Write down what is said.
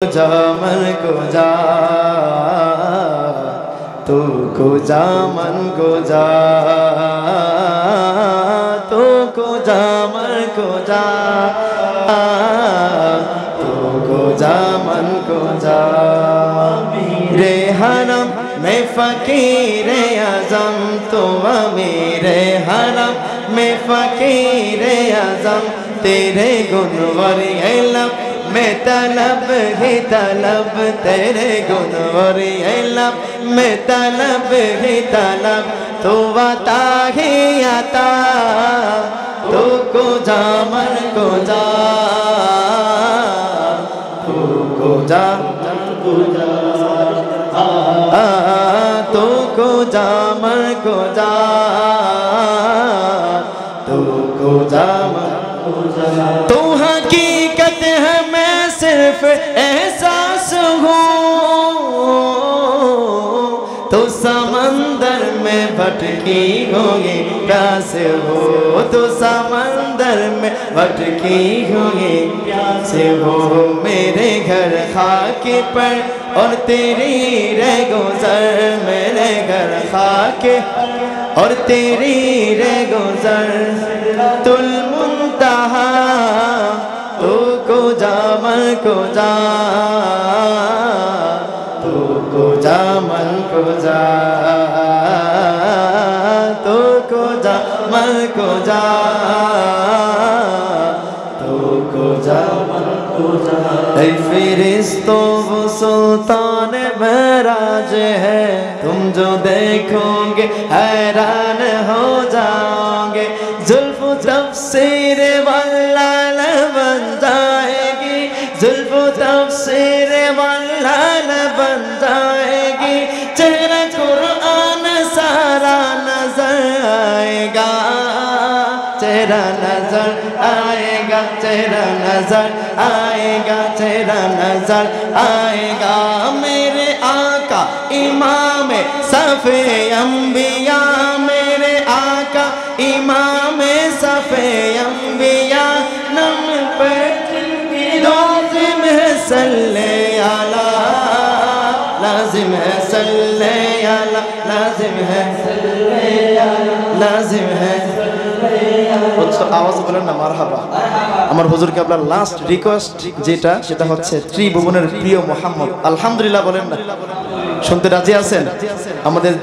जा मन को जा, तू को जा मन को जा, तू को जा मन को जा, तू को जा मन को जा। मेरे हरम में फकीर आज़म तो मेरे हरम में फकीर आज़म तेरे गुणवर लब मैं तलब ही तलब तेरे गुणवर लब मैं तलब ही तलब तो आता ही आता तू को जा मन को जा, तू को जा तू को जा मन को जा, तू को जा मन को जा। तू हकीकत है मैं सिर्फ एहसास हूँ, तो समंदर में भटकी होगी प्यास हो, तो समंदर में भटकी होगी प्यास हो। मेरे घर खाके पर और तेरी रह गुजर, मेरे घर खाके और तेरी रह गुजर। तुल मुंतहा तू को जा मन को जा, तू को जा मन को जा, तू को जा मन को जा, तू को जा मन को जा। ऐ फिरिश्तों वो सुल्तान महराज है, तुम जो देखोगे हैरान हो जाओगे। जुल्फ़ तफ़सीर वल्लाल बन जाएगी, जुल्फ़ तफ़सीर वल्लाल बन जाएगी। चेहरा कुरान सारा नजर आएगा, चेहरा नजर आएगा, चेहरा नजर आएगा, चेहरा नजर आएगा। मेरे आका इमाम सफ़े अंबिया, मेरे आका इमाम सफ़े अंबिया। नम पे लाजिम है सल्ले अला, लाजिम है सल्ले अला, लाजिम है सल्ले अला, लाजिम है आवाज বলেন না মারহাবা। আমার হুজুরকে আপনার লাস্ট রিকোয়েস্ট যেটা সেটা হচ্ছে ত্রিভুবনের প্রিয় মোহাম্মদ আলহামদুলিল্লাহ বলেন না, শুনতে রাজি আছেন? আমাদের